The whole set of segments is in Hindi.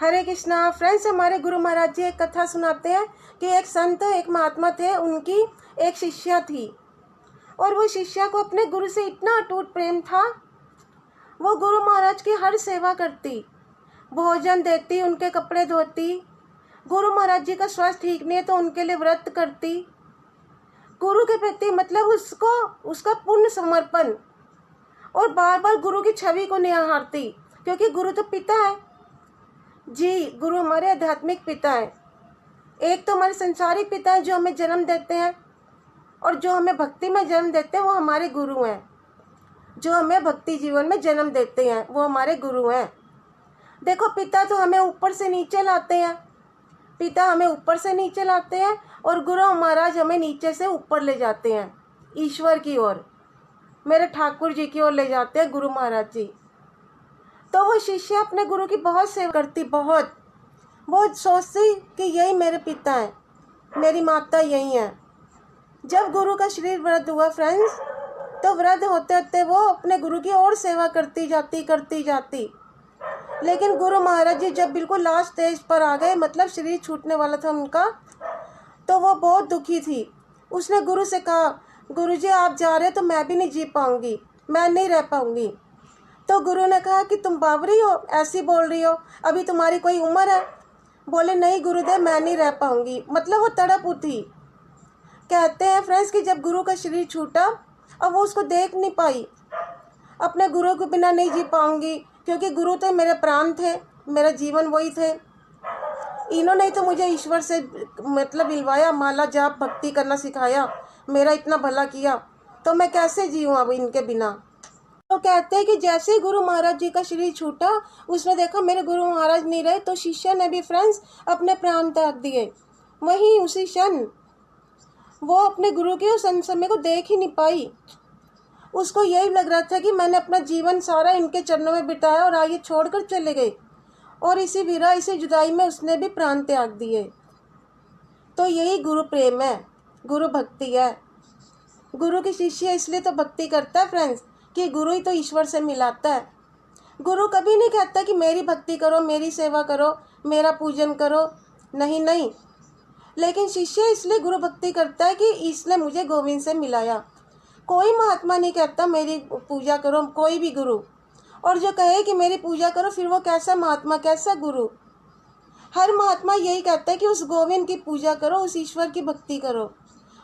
हरे कृष्णा फ्रेंड्स। हमारे गुरु महाराज जी एक कथा सुनाते हैं कि एक संत, एक महात्मा थे, उनकी एक शिष्या थी और वो शिष्या को अपने गुरु से इतना अटूट प्रेम था। वो गुरु महाराज की हर सेवा करती, भोजन देती, उनके कपड़े धोती। गुरु महाराज जी का स्वास्थ्य ठीक नहीं है तो उनके लिए व्रत करती। गुरु के प्रति मतलब उसका पूर्ण समर्पण, और बार बार गुरु की छवि को निहारती, क्योंकि गुरु तो पिता है जी। गुरु हमारे आध्यात्मिक पिता है। एक तो हमारे संसारिक पिता है जो हमें जन्म देते हैं, और जो हमें भक्ति में जन्म देते हैं वो हमारे गुरु हैं। जो हमें भक्ति जीवन में जन्म देते हैं वो हमारे गुरु हैं। देखो, पिता तो हमें ऊपर से नीचे लाते हैं, पिता हमें ऊपर से नीचे लाते हैं, और गुरु महाराज हमें नीचे से ऊपर ले जाते हैं, ईश्वर की ओर, मेरे ठाकुर जी की ओर ले जाते हैं गुरु महाराज जी। तो वो शिष्य अपने गुरु की बहुत सेवा करती, बहुत सोचती कि यही मेरे पिता हैं, मेरी माता यही है। जब गुरु का शरीर वृद्ध हुआ फ्रेंड्स, तो वृद्ध होते होते वो अपने गुरु की और सेवा करती जाती। लेकिन गुरु महाराज जी जब बिल्कुल लास्ट स्टेज पर आ गए, मतलब शरीर छूटने वाला था उनका, तो वो बहुत दुखी थी। उसने गुरु से कहा, गुरु जी आप जा रहे तो मैं भी नहीं जी पाऊंगी, मैं नहीं रह पाऊंगी। तो गुरु ने कहा कि तुम बावरी हो, ऐसी बोल रही हो, अभी तुम्हारी कोई उम्र है। बोले नहीं गुरुदेव, मैं नहीं रह पाऊंगी। मतलब वो तड़प उठी। कहते हैं फ्रेंड्स कि जब गुरु का शरीर छूटा, अब वो उसको देख नहीं पाई। अपने गुरु के बिना नहीं जी पाऊंगी, क्योंकि गुरु तो मेरे प्राण थे, मेरा जीवन वही थे। इन्होंने तो मुझे ईश्वर से मतलब मिलवाया, माला जाप भक्ति करना सिखाया, मेरा इतना भला किया, तो मैं कैसे जीऊँ अब इनके बिना। तो कहते हैं कि जैसे ही गुरु महाराज जी का शरीर छूटा, उसने देखा मेरे गुरु महाराज नहीं रहे, तो शिष्य ने भी फ्रेंड्स अपने प्राण त्याग दिए। वहीं उसी क्षण वो अपने गुरु के उस समय को देख ही नहीं पाई। उसको यही लग रहा था कि मैंने अपना जीवन सारा इनके चरणों में बिताया और आगे छोड़कर चले गए, और इसी विरह, इसी जुदाई में उसने भी प्राण त्याग दिए। तो यही गुरु प्रेम है, गुरु भक्ति है। गुरु की शिष्य इसलिए तो भक्ति करता है फ्रेंड्स कि गुरु ही तो ईश्वर से मिलाता है। गुरु कभी नहीं कहता कि मेरी भक्ति करो, मेरी सेवा करो, मेरा पूजन करो, नहीं। लेकिन शिष्य इसलिए गुरु भक्ति करता है कि इसने मुझे गोविंद से मिलाया। कोई महात्मा नहीं कहता मेरी पूजा करो, कोई भी गुरु। और जो कहे कि मेरी पूजा करो, फिर वो कैसा महात्मा, कैसा गुरु। हर महात्मा यही कहता है कि उस गोविंद की पूजा करो, उस ईश्वर की भक्ति करो,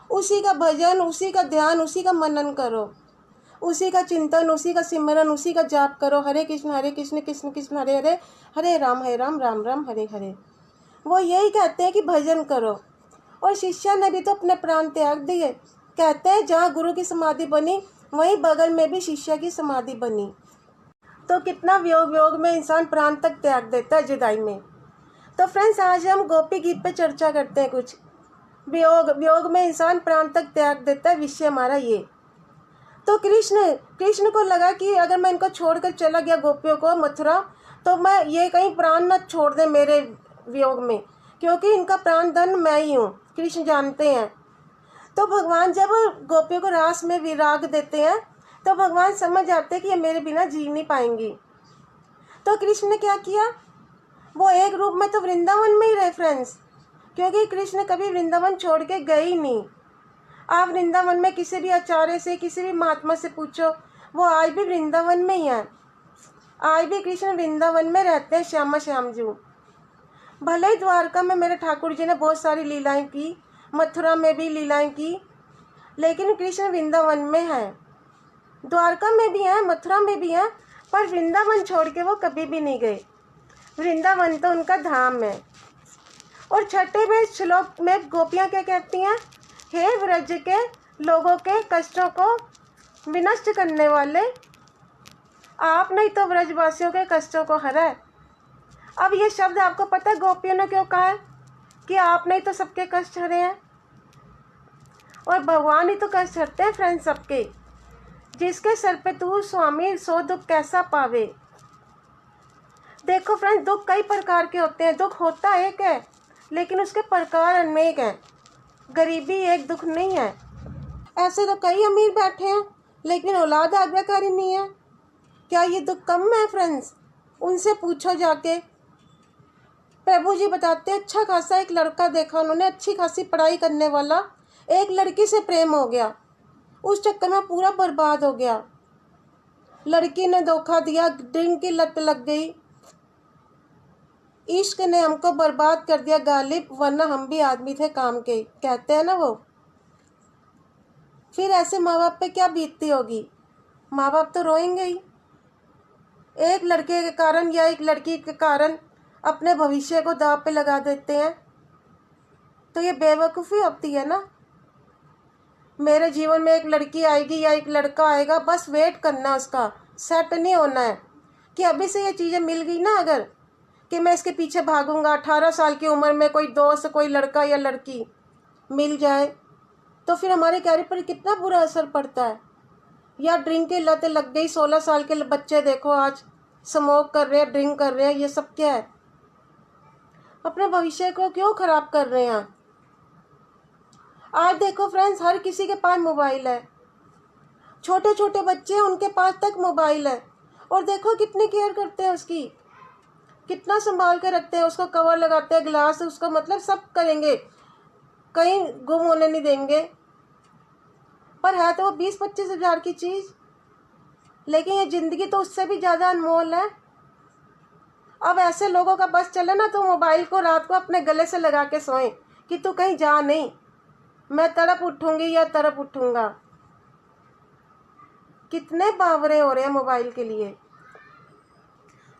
उसी का भजन, उसी का ध्यान, उसी का मनन करो, उसी का चिंतन, उसी का सिमरन, उसी का जाप करो। हरे कृष्ण कृष्ण कृष्ण हरे हरे, हरे राम राम राम हरे हरे। वो यही कहते हैं कि भजन करो। और शिष्य ने भी तो अपने प्राण त्याग दिए। कहते हैं जहाँ गुरु की समाधि बनी, वहीं बगल में भी शिष्य की समाधि बनी। तो कितना वियोग में इंसान प्राण तक त्याग देता है जुदाई में। तो फ्रेंड्स, आज हम गोपी गीत पे चर्चा करते हैं। कुछ वियोग में इंसान प्राण तक त्याग देता है, विषय हमारा ये। तो कृष्ण को लगा कि अगर मैं इनको छोड़कर चला गया गोपियों को मथुरा, तो मैं ये कहीं प्राण न छोड़ दे मेरे वियोग में, क्योंकि इनका प्राण धन मैं ही हूँ, कृष्ण जानते हैं। तो भगवान जब गोपियों को रास में विराग देते हैं, तो भगवान समझ जाते हैं कि ये मेरे बिना जी नहीं पाएंगी। तो कृष्ण ने क्या किया, वो एक रूप में तो वृंदावन में ही रहे फ्रेंड्स, क्योंकि कृष्ण कभी वृंदावन छोड़ के गए ही नहीं। आप वृंदावन में किसी भी आचार्य से, किसी भी महात्मा से पूछो, वो आज भी वृंदावन में ही है। आज भी कृष्ण वृंदावन में रहते हैं, श्यामा श्याम जी। भले ही द्वारका में मेरे ठाकुर जी ने बहुत सारी लीलाएं की, मथुरा में भी लीलाएं की, लेकिन कृष्ण वृंदावन में है। द्वारका में भी हैं, मथुरा में भी हैं, पर वृंदावन छोड़ के वो कभी भी नहीं गए। वृंदावन तो उनका धाम है। और छठे में श्लोक में गोपियाँ क्या कहती हैं, हे व्रज के लोगों के कष्टों को विनष्ट करने वाले, आप नहीं तो व्रजवासियों के कष्टों को हराए। अब ये शब्द आपको पता है गोपियों ने क्यों कहा है कि आप नहीं तो सबके कष्ट हरे हैं। और भगवान ही तो कष्ट हरते हैं फ्रेंड्स सबके। जिसके सर पे तू स्वामी, सो दुख कैसा पावे। देखो फ्रेंड्स, दुख कई प्रकार के होते हैं। दुख होता एक है, लेकिन उसके प्रकार अनेक हैं। गरीबी एक दुख नहीं है। ऐसे तो कई अमीर बैठे हैं, लेकिन औलाद आज्ञाकारी नहीं है। क्या ये दुख कम है फ्रेंड्स? उनसे पूछो जाके। प्रभु जी बताते हैं, अच्छा खासा एक लड़का देखा उन्होंने, अच्छी खासी पढ़ाई करने वाला, एक लड़की से प्रेम हो गया, उस चक्कर में पूरा बर्बाद हो गया। लड़की ने धोखा दिया, ड्रिंक की लत लग गई, इश्क ने हमको बर्बाद कर दिया गालिब, वरना हम भी आदमी थे काम के, कहते हैं ना वो। फिर ऐसे माँ बाप पे क्या बीतती होगी? माँ बाप तो रोएंगे ही। एक लड़के के कारण या एक लड़की के कारण अपने भविष्य को दांव पे लगा देते हैं, तो ये बेवकूफ़ी होती है ना। मेरे जीवन में एक लड़की आएगी या एक लड़का आएगा, बस वेट करना, उसका सेट नहीं होना है कि अभी से ये चीज़ें मिल गई ना, अगर कि मैं इसके पीछे भागूंगा, 18 साल की उम्र में कोई दोस्त, कोई लड़का या लड़की मिल जाए, तो फिर हमारे कैरियर पर कितना बुरा असर पड़ता है। या ड्रिंक की लत लग गई, 16 साल के बच्चे देखो आज स्मोक कर रहे हैं, ड्रिंक कर रहे हैं, ये सब क्या है? अपने भविष्य को क्यों खराब कर रहे हैं? आज देखो फ्रेंड्स, हर किसी के पास मोबाइल है, छोटे छोटे बच्चे हैं उनके पास तक मोबाइल है, और देखो कितनी केयर करते हैं उसकी, कितना संभाल कर रखते हैं उसको, कवर लगाते हैं, ग्लास, उसको मतलब सब करेंगे, कहीं गुम होने नहीं देंगे। पर है तो वो 20-25 हज़ार की चीज़, लेकिन ये ज़िंदगी तो उससे भी ज़्यादा अनमोल है। अब ऐसे लोगों का बस चले ना, तो मोबाइल को रात को अपने गले से लगा के सोएं कि तू कहीं जा नहीं, मैं तड़प उठूंगी या तड़प उठूंगा। कितने बावरे हो रहे हैं मोबाइल के लिए।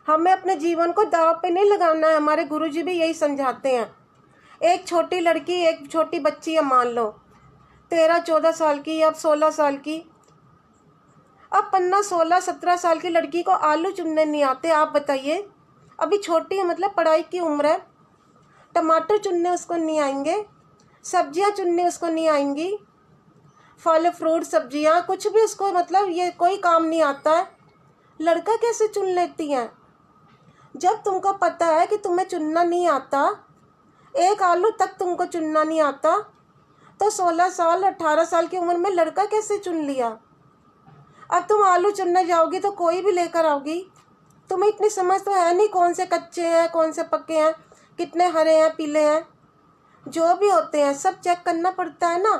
हमें अपने जीवन को दांव पे नहीं लगाना है, हमारे गुरुजी भी यही समझाते हैं। एक छोटी लड़की, एक छोटी बच्ची है, मान लो 13-14 साल की या 16 साल की, अब 15-16-17 साल की लड़की को आलू चुनने नहीं आते, आप बताइए। अभी छोटी है, मतलब पढ़ाई की उम्र है, टमाटर चुनने उसको नहीं आएंगे, सब्जियां चुनने उसको नहीं आएंगी, फल फ्रूट सब्जियां कुछ भी उसको, मतलब ये कोई काम नहीं आता है। लड़का कैसे चुन लेती हैं? जब तुमको पता है कि तुम्हें चुनना नहीं आता, एक आलू तक तुमको चुनना नहीं आता, तो 16 साल 18 साल की उम्र में लड़का कैसे चुन लिया? अब तुम आलू चुनने जाओगी तो कोई भी लेकर आओगी, तुम्हें इतनी समझ तो है नहीं कौन से कच्चे हैं, कौन से पक्के हैं, कितने हरे हैं, पीले हैं, जो भी होते हैं सब चेक करना पड़ता है ना।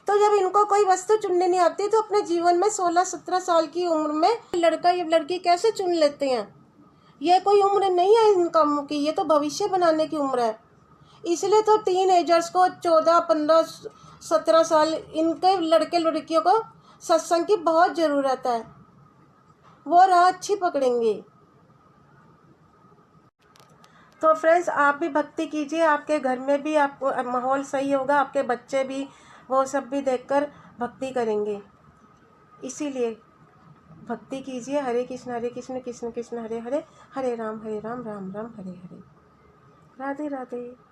तो जब इनको कोई वस्तु चुनने नहीं आती, तो अपने जीवन में 16-17 साल की उम्र में लड़का या लड़की कैसे चुन लेते हैं? ये कोई उम्र नहीं है इन कामों की, ये तो भविष्य बनाने की उम्र है। इसलिए तो टीन एजर्स को 14-15-17 साल, इनके लड़के लड़कियों को सत्संग की बहुत ज़रूरत है, वो राह अच्छी पकड़ेंगे। तो फ्रेंड्स, आप भी भक्ति कीजिए, आपके घर में भी आपको माहौल सही होगा, आपके बच्चे भी वो सब भी देखकर भक्ति करेंगे। इसीलिए भक्ति कीजिए। हरे कृष्ण कृष्ण कृष्ण हरे हरे, हरे राम राम राम हरे हरे। राधे राधे।